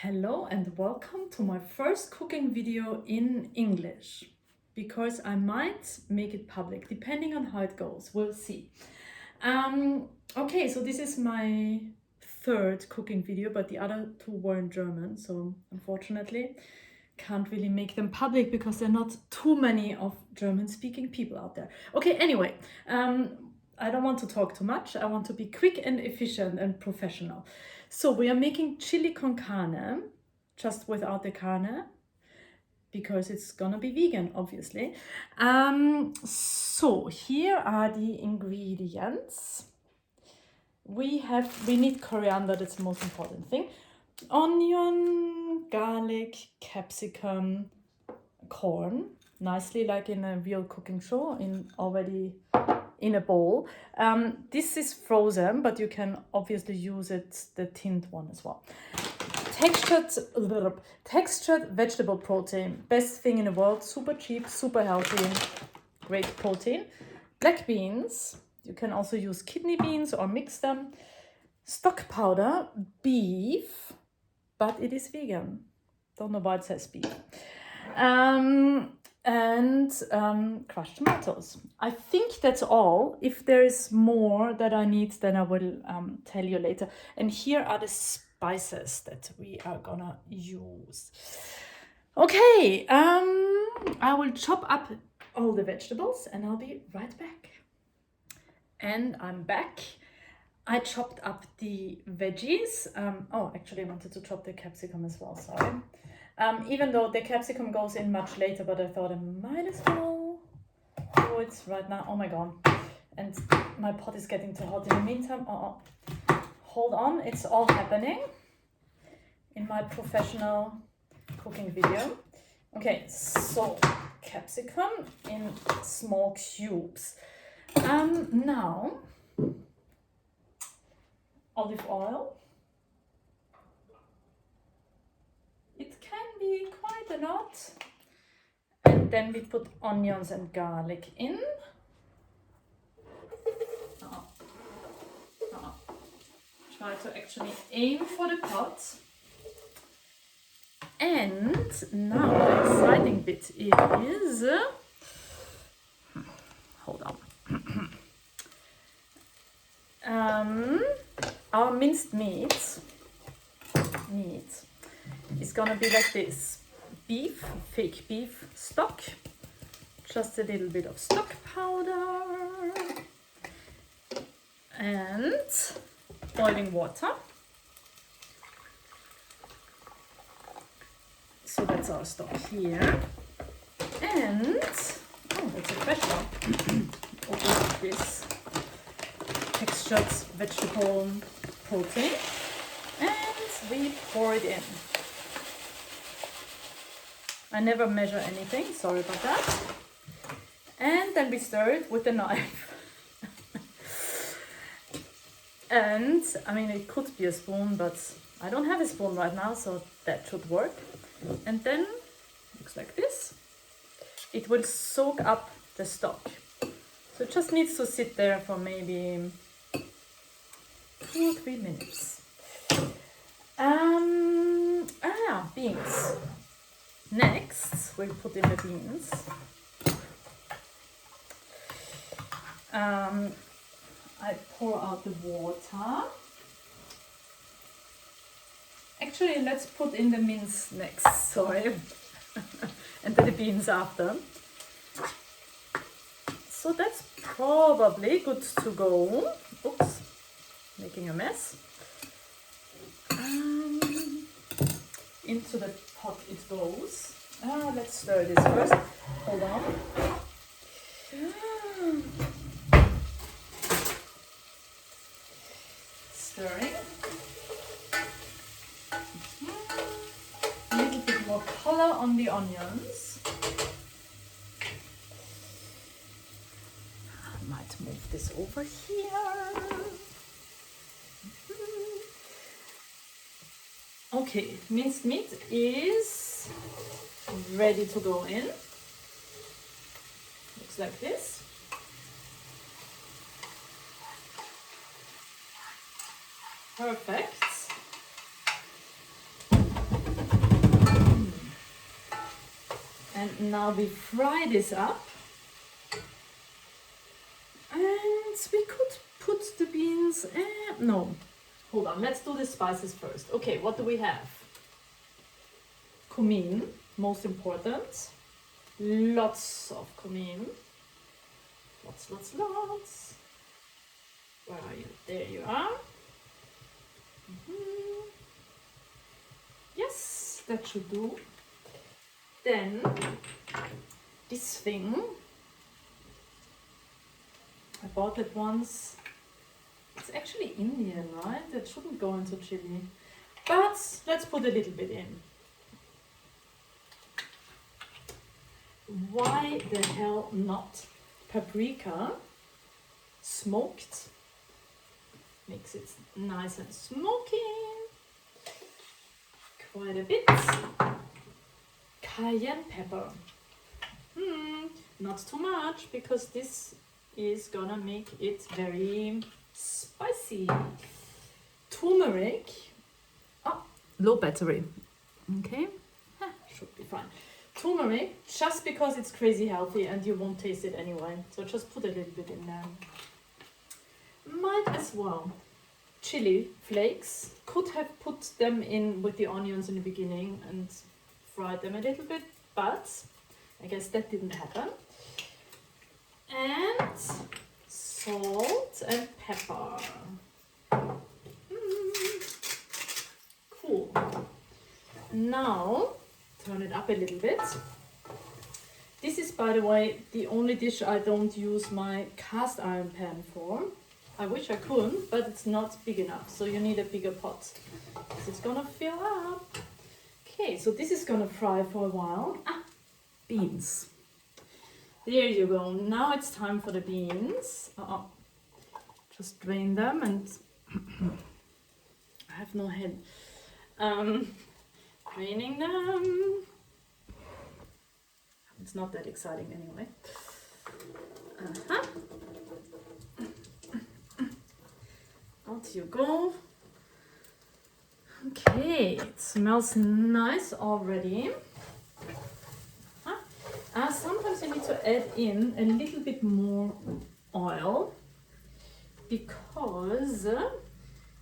Hello and welcome to my first cooking video in English, because I might make it public depending on how it goes. We'll see. Okay, so this is my third cooking video, but the other two were in German, so unfortunately can't really make them public because there are not too many of German-speaking people out there. Okay, anyway, I don't want to talk too much. I want to be quick and efficient and professional. So we are making chili con carne, just without the carne, because it's gonna be vegan, obviously. So here are the ingredients. We need coriander, that's the most important thing. Onion, garlic, capsicum, corn, nicely like in a real cooking show, already in a bowl. This is frozen, but you can obviously use it, the tinned one as well. Textured vegetable protein, best thing in the world, super cheap, super healthy, great protein. Black beans, you can also use kidney beans or mix them. Stock powder, beef, but it is vegan. Don't know why it says beef. And crushed tomatoes. I think that's all. If there is more that I need, then I will tell you later. And here are the spices that we are gonna use. Okay, I will chop up all the vegetables and I'll be right back. And I'm back. I chopped up the veggies. Actually I wanted to chop the capsicum as well, sorry. Even though the capsicum goes in much later, but I thought I might as well do it right now. Oh my god. And my pot is getting too hot in the meantime. Hold on, it's all happening in my professional cooking video. Okay, so capsicum in small cubes. Now, olive oil. It can be quite a lot. And then we put onions and garlic in. Try to actually aim for the pot. And now the exciting bit is, hold on. Our minced meat is gonna be like this: beef, fake beef stock, just a little bit of stock powder, and boiling water. So that's our stock here. And that's a fresh one. Open this textured vegetable protein, and we pour it in. I never measure anything, sorry about that. And then we stir it with a knife. And I mean, it could be a spoon, but I don't have a spoon right now, so that should work. And then looks like this. It will soak up the stock. So it just needs to sit there for maybe 2 or 3 minutes. Beans. Next, we'll put in the beans. I pour out the water. Actually, let's put in the mince next, sorry. And then the beans after. So that's probably good to go. Oops, making a mess. Into the pot it goes. Let's stir this first. Hold on. Stirring. A little bit more color on the onions. I might move this over here. Okay, minced meat is ready to go in. Looks like this. Perfect. And now we fry this up. And we could put the beans, no, hold on, let's do the spices first. Okay, what do we have? Cumin, most important. Lots of cumin. Lots, lots, lots. Where are you? There you are. Yes, that should do. Then, this thing, I bought it once. It's actually Indian, right? It shouldn't go into chili. But let's put a little bit in. Why the hell not? Paprika, smoked, makes it nice and smoky. Quite a bit. Cayenne pepper. Not too much, because this is gonna make it very spicy. Turmeric. Oh, low battery. Okay, should be fine. Turmeric, just because it's crazy healthy and you won't taste it anyway. So just put a little bit in there. Might as well. Chili flakes. Could have put them in with the onions in the beginning and fried them a little bit, but I guess that didn't happen. And salt and pepper. Cool. Now, turn it up a little bit. This is, by the way, the only dish I don't use my cast iron pan for. I wish I could, but it's not big enough, so you need a bigger pot. It's gonna fill up. Okay, so this is gonna fry for a while. Beans. There you go. Now it's time for the beans. Just drain them, and I have no head. Draining them. It's not that exciting anyway. Out you go. Okay, it smells nice already. Sometimes you need to add in a little bit more oil, because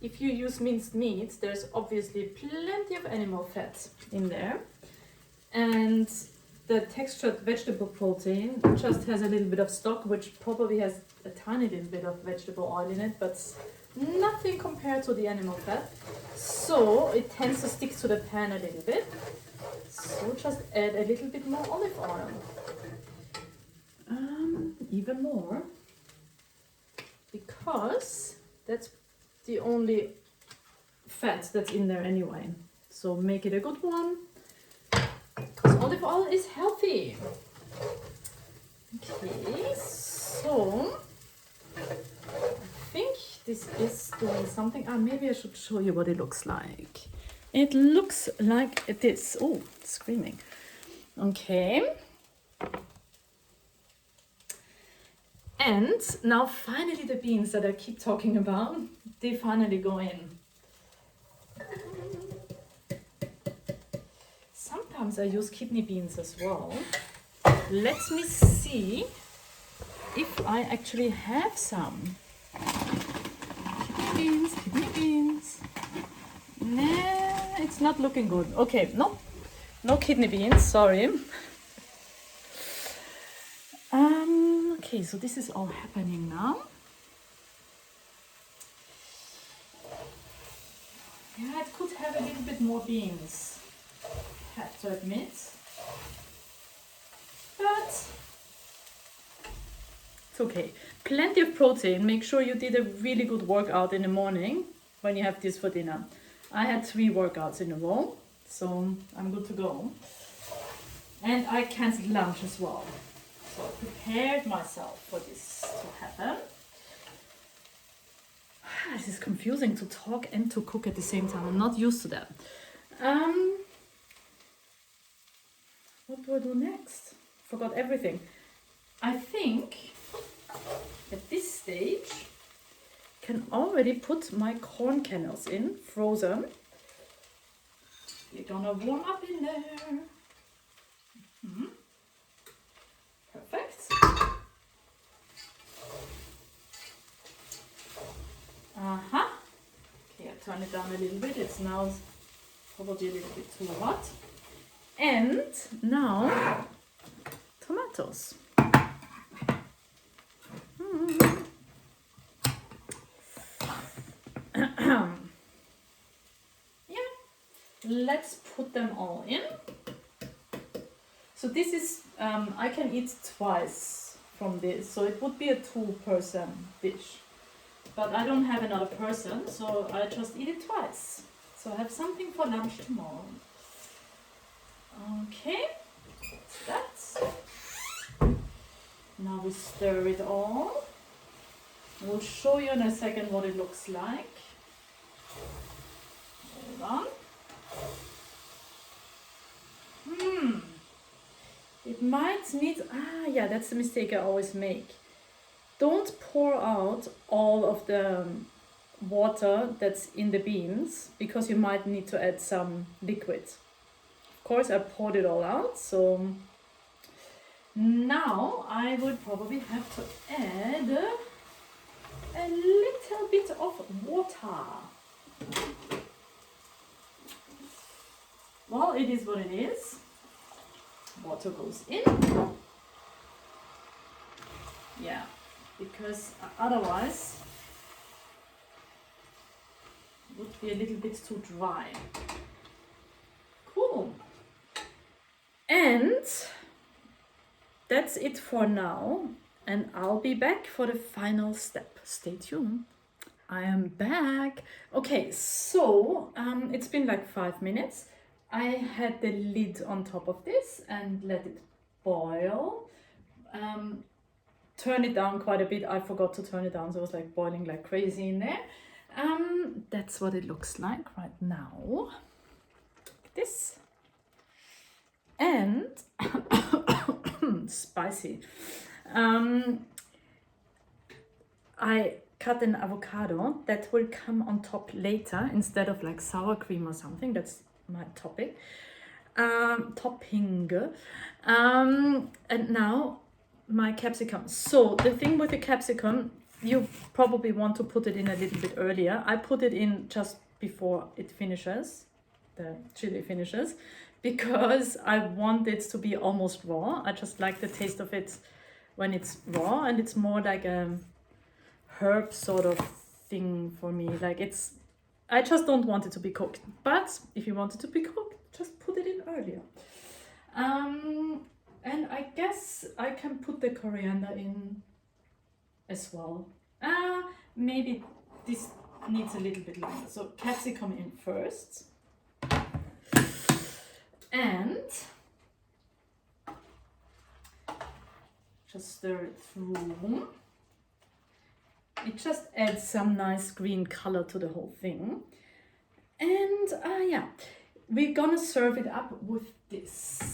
if you use minced meat, there's obviously plenty of animal fat in there, and the textured vegetable protein just has a little bit of stock, which probably has a tiny little bit of vegetable oil in it, but nothing compared to the animal fat. So it tends to stick to the pan a little bit. So just add a little bit more olive oil. Even more, because that's the only fat that's in there anyway. So make it a good one, because olive oil is healthy. Okay, so I think this is doing something. Maybe I should show you what it looks like. It looks like this. Oh, it's screaming. Okay. And now finally the beans that I keep talking about, they finally go in. Sometimes I use kidney beans as well. Let me see if I actually have some. Kidney beans. Nah, it's not looking good. Okay, no kidney beans, sorry. Okay, so this is all happening now. Yeah, it could have a little bit more beans, I have to admit. But it's okay. Plenty of protein. Make sure you did a really good workout in the morning when you have this for dinner. I had 3 workouts in a row, so I'm good to go. And I cancelled lunch as well. So I prepared myself for this to happen. This is confusing to talk and to cook at the same time. I'm not used to that. What do I do next? Forgot everything. I think at this stage can already put my corn kernels in, frozen. They're gonna warm up in there. turn it down a little bit. It's now probably a little bit too hot. And now tomatoes. Yeah, let's put them all in. So this is, I can eat twice from this, so it would be a 2-person dish. But I don't have another person, so I just eat it twice. So I have something for lunch tomorrow. Okay, that's that. Now we stir it all. We'll show you in a second what it looks like. Hold on. It might need, yeah, that's the mistake I always make. Don't pour out all of the water that's in the beans, because you might need to add some liquid. Of course, I poured it all out, so now I would probably have to add a little bit of water. Well, it is what it is. Water goes in. Yeah, because otherwise it would be a little bit too dry. Cool. And that's it for now. And I'll be back for the final step. Stay tuned. I am back. Okay, so it's been like 5 minutes. I had the lid on top of this and let it boil. Turn it down quite a bit. I forgot to turn it down, so it was like boiling like crazy in there. That's what it looks like right now. Like this. And spicy. I cut an avocado that will come on top later instead of like sour cream or something. That's my topic. Topping. And now my capsicum. So the thing with the capsicum, you probably want to put it in a little bit earlier. I put it in just before it finishes, the chili finishes, because I want it to be almost raw. I just like the taste of it when it's raw, and it's more like a herb sort of thing for me. Like I just don't want it to be cooked. But if you want it to be cooked, just put it in earlier. And I guess I can put the coriander in as well. Maybe this needs a little bit longer. So capsicum in first. And just stir it through. It just adds some nice green color to the whole thing. And yeah, we're gonna serve it up with this.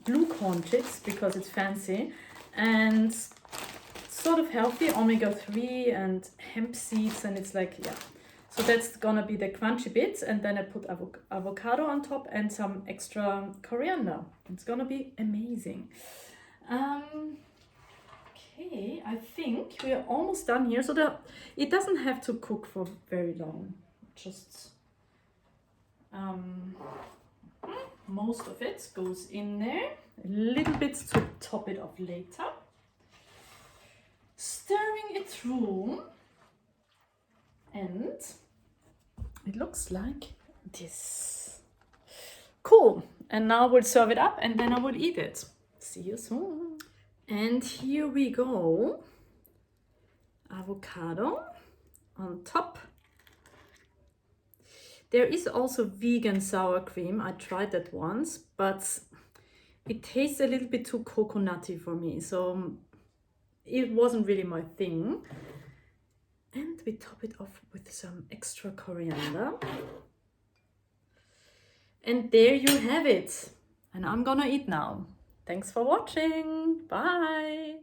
Blue corn chips, because it's fancy and sort of healthy, omega-3 and hemp seeds, and it's like, yeah. So that's gonna be the crunchy bits, and then I put avocado on top and some extra coriander. It's gonna be amazing. Okay, I think we are almost done here. So it doesn't have to cook for very long. Just most of it goes in there. A little bit to top it off later. Stirring it through, and it looks like this. Cool. And now we'll serve it up, and then I will eat it. See you soon. And here we go. Avocado on top. There is also vegan sour cream. I tried that once, but it tastes a little bit too coconutty for me. So it wasn't really my thing. And we top it off with some extra coriander. And there you have it. And I'm gonna eat now. Thanks for watching. Bye.